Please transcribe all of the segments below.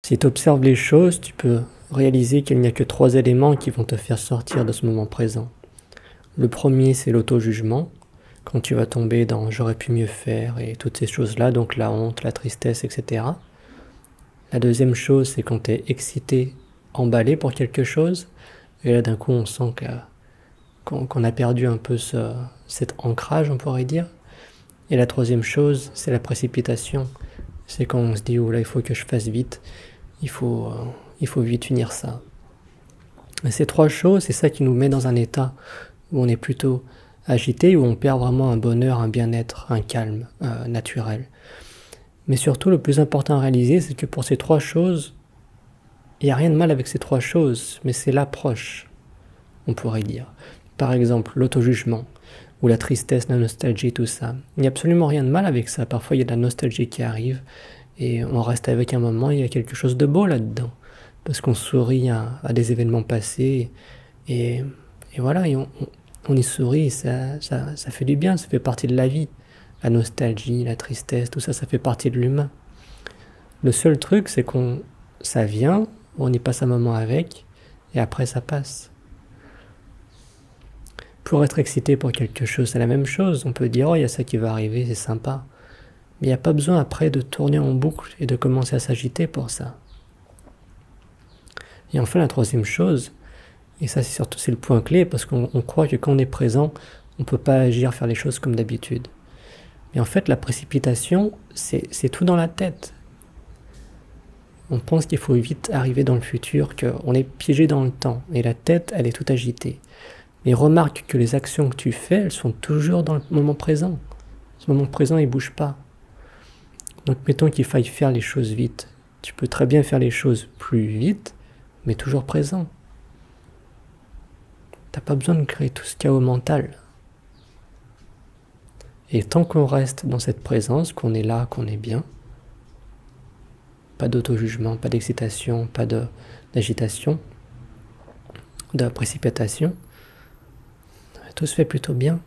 Si tu observes les choses, tu peux réaliser qu'il n'y a que 3 éléments qui vont te faire sortir de ce moment présent. Le premier, c'est l'auto-jugement, quand tu vas tomber dans j'aurais pu mieux faire et toutes ces choses-là, donc la honte, la tristesse, etc. La deuxième chose, c'est quand tu es excité, emballé pour quelque chose, et là d'un coup on sent qu'on a perdu un peu cet ancrage, on pourrait dire. Et la troisième chose, c'est la précipitation. C'est quand on se dit, oh là, il faut que je fasse vite, il faut vite finir ça. Et ces 3 choses, c'est ça qui nous met dans un état où on est plutôt agité, où on perd vraiment un bonheur, un bien-être, un calme naturel. Mais surtout, le plus important à réaliser, c'est que pour ces 3 choses, il n'y a rien de mal avec ces 3 choses, mais c'est l'approche, on pourrait dire. Par exemple, l'auto-jugement, ou la tristesse, la nostalgie, tout ça. Il n'y a absolument rien de mal avec ça. Parfois, il y a de la nostalgie qui arrive, et on reste avec un moment, il y a quelque chose de beau là-dedans. Parce qu'on sourit à des événements passés, et voilà, et on y sourit, ça fait du bien, ça fait partie de la vie. La nostalgie, la tristesse, tout ça, ça fait partie de l'humain. Le seul truc, c'est ça vient, on y passe un moment avec, et après ça passe. Pour être excité pour quelque chose, c'est la même chose. On peut dire, oh, il y a ça qui va arriver, c'est sympa. Mais il n'y a pas besoin après de tourner en boucle et de commencer à s'agiter pour ça. Et enfin, la troisième chose, et ça c'est le point clé, parce qu'on croit que quand on est présent, on ne peut pas agir, faire les choses comme d'habitude. Mais en fait, la précipitation, c'est tout dans la tête. On pense qu'il faut vite arriver dans le futur, qu'on est piégé dans le temps, et la tête, elle est toute agitée. Mais remarque que les actions que tu fais, elles sont toujours dans le moment présent. Ce moment présent, il ne bouge pas. Donc mettons qu'il faille faire les choses vite. Tu peux très bien faire les choses plus vite, mais toujours présent. T'as pas besoin de créer tout ce chaos mental. Et tant qu'on reste dans cette présence, qu'on est là, qu'on est bien, pas d'auto-jugement, pas d'excitation, pas d'agitation, de précipitation, tout se fait plutôt bien.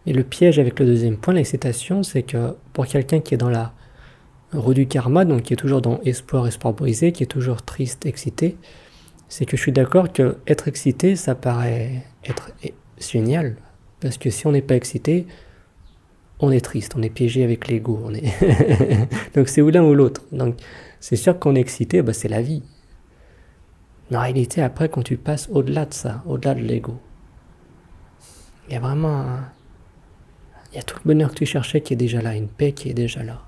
Et le piège avec le deuxième point, l'excitation, c'est que pour quelqu'un qui est dans la roue du karma, donc qui est toujours dans espoir brisé, qui est toujours triste, excité, c'est que je suis d'accord que être excité, ça paraît être génial. Parce que si on n'est pas excité, on est triste, on est piégé avec l'ego. Donc c'est ou l'un ou l'autre. Donc c'est sûr qu'on est excité, bah, c'est la vie. Mais en réalité, après, quand tu passes au-delà de ça, au-delà de l'ego, il y a vraiment il y a tout le bonheur que tu cherchais qui est déjà là, une paix qui est déjà là.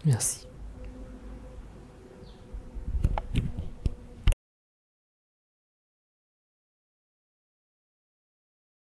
Merci.